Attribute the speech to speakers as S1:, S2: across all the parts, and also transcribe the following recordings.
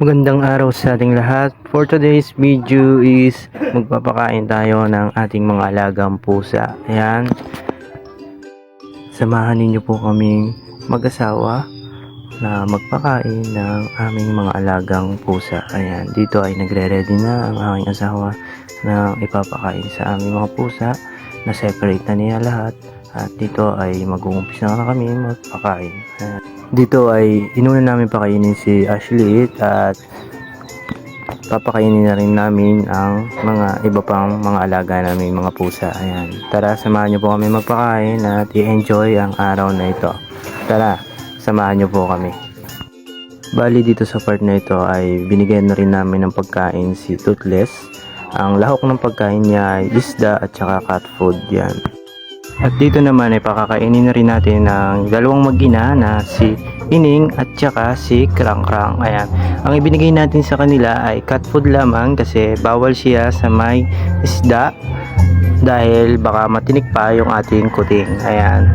S1: Magandang araw sa ating lahat. For today's video is magpapakain tayo ng ating mga alagang pusa. Ayan. Samahan ninyo po kaming mag-asawa na magpakain ng aming mga alagang pusa. Ayan. Dito ay nagre-ready na ang aking asawa na ipapakain sa aming mga pusa. Na-separate na niya lahat. At dito ay mag-uumpisa na kami magpakain. Ayan. Dito ay inuna namin pakainin si Ashley at papakainin na rin namin ang mga iba pang mga alaga namin mga pusa. Ayan. Tara, samahan nyo po kami magpakain at i-enjoy ang araw na ito. Tara, samahan nyo po kami. Bali dito sa part na ito ay binigyan na rin namin ng pagkain si Toothless. Ang lahok ng pagkain niya ay isda at saka cat food. Yan. At dito naman ay pakakainin na rin natin ng dalawang mag-ina na si Ining at saka si Krang Krang. Ayan. Ang ibinigay natin sa kanila ay cat food lamang kasi bawal siya sa may isda dahil baka matinik pa yung ating kuting. Ayan.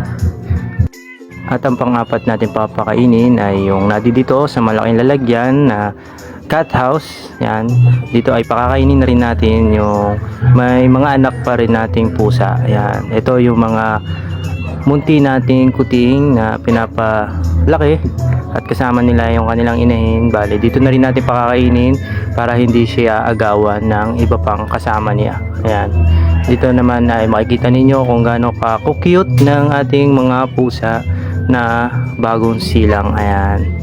S1: At ang pang-apat natin papakainin ay yung dito sa malaking lalagyan na cat house. Yan. Dito ay pakakainin na rin natin yung may mga anak pa rin nating pusa. Ayan. Ito yung mga munti nating kuting na pinapalaki at kasama nila yung kanilang inahin. Bale, dito na rin natin pakakainin para hindi siya agawan ng iba pang kasama niya. Ayan. Dito naman ay makikita ninyo kung gaano ka-cute ng ating mga pusa na bagong silang. Ayan.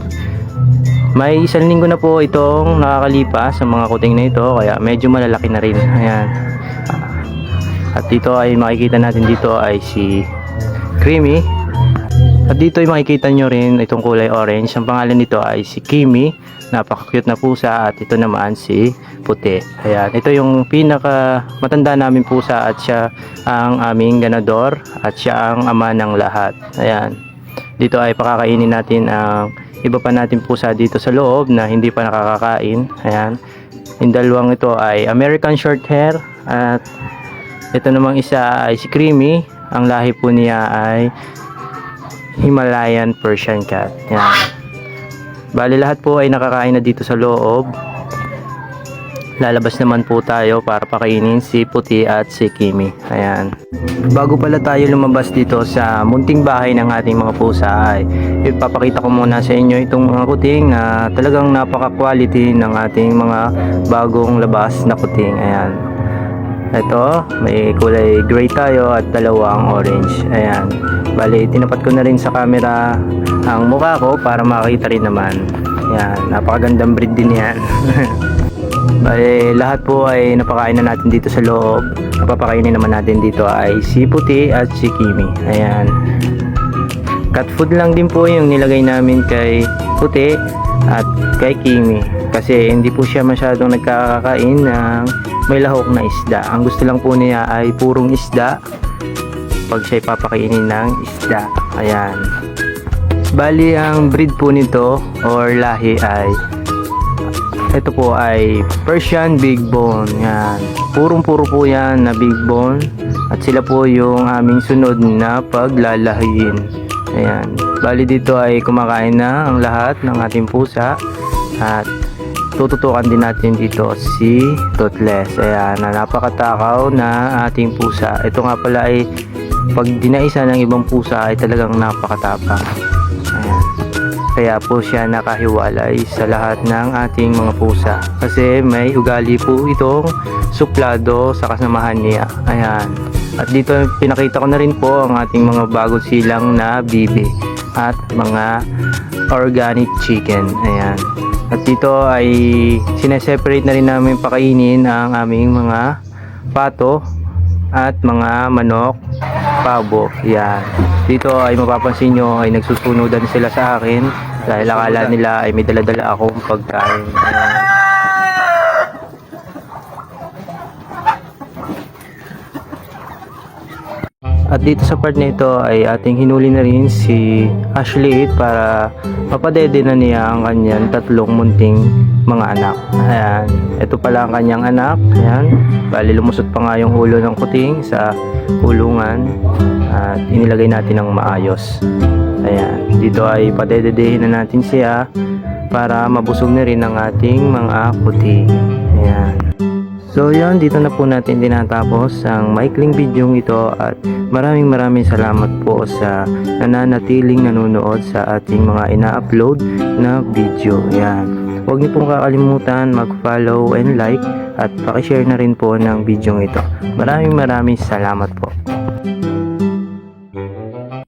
S1: May isang linggo na po itong nakakalipas sa mga kuting na ito kaya medyo malalaki na rin. Ayan. At dito ay makikita natin dito ay si Creamy. At dito ay makikita nyo rin itong kulay orange. Ang pangalan nito ay si Kimi. Napaka-cute na pusa at ito naman si Puti. Ayan. Ito yung pinaka matanda namin pusa at siya ang aming ganador at siya ang ama ng lahat. Ayan. Dito ay pakakainin natin ang iba pa natin pusa dito sa loob na hindi pa nakakakain. Ayan. Yung dalawang ito ay American Shorthair at ito namang isa ay si Creamy. Ang lahi po niya ay Himalayan Persian Cat. Ayan. Bali lahat po ay nakakain na dito sa loob. Lalabas naman po tayo para pakainin si Puti at si Kimi. Ayan. Bago pala tayo lumabas dito sa munting bahay ng ating mga pusa ay ipapakita ko muna sa inyo itong mga kuting na talagang napaka-quality ng ating mga bagong labas na kuting. Ayan. Ito, may kulay gray tayo at dalawang orange. Ayan. Bali, tinapat ko na rin sa camera ang mukha ko para makita rin naman. Ayan. Napakagandang breed din yan. Bale, lahat po ay napakain na natin dito sa loob. Napapakainin naman natin dito ay si Puti at si Kimi. Ayan. Cat food lang din po yung nilagay namin kay Puti at kay Kimi. Kasi hindi po siya masyadong nagkakakain ng may lahok na isda. Ang gusto lang po niya ay purong isda pag siya ipapakainin ng isda. Ayan. Bali, ang breed po nito or lahi ay ito po ay Persian Big Bone. Yan. Purong-puro po yan na Big Bone. At sila po yung aming sunod na paglalahiin. Ayan. Bali dito ay kumakain na ang lahat ng ating pusa. At tututukan din natin dito si Toothless. Ayan. Napakatakaw na ating pusa. Ito nga pala ay pag dinaisa ng ibang pusa ay talagang napakatapang. Ayan. Kaya po siya nakahiwalay sa lahat ng ating mga pusa. Kasi may ugali po itong suplado sa kasamahan niya. Ayan. At dito pinakita ko na rin po ang ating mga bagong silang na bibi at mga organic chicken. Ayan. At dito ay sineseparate na rin namin pakainin ang aming mga pato at mga manok, pabo. Yan. Dito ay mapapansin nyo ay nagsusunudan sila sa akin dahil akala nila ay may dala-dala akong pagkain. Ayan. At dito sa part na ito ay ating hinuli na rin si Ashley para mapadede na niya ang kanyang tatlong munting mga anak. Ayan. Ito pala ang kanyang anak. Ayan. Bali lumusot pa nga yung ulo ng kuting sa kulungan. at inilagay natin ng maayos. Ayan, dito ay padededehin na natin siya para mabusog na rin ang ating mga puti. Ayan. So yan, dito na po natin tinatapos ang maikling video ito at maraming salamat po sa nananatiling nanonood sa ating mga ina-upload na video. Ayan. Huwag niyo pong kakalimutan mag-follow and like at pakishare na rin po ng video ito. Maraming salamat po.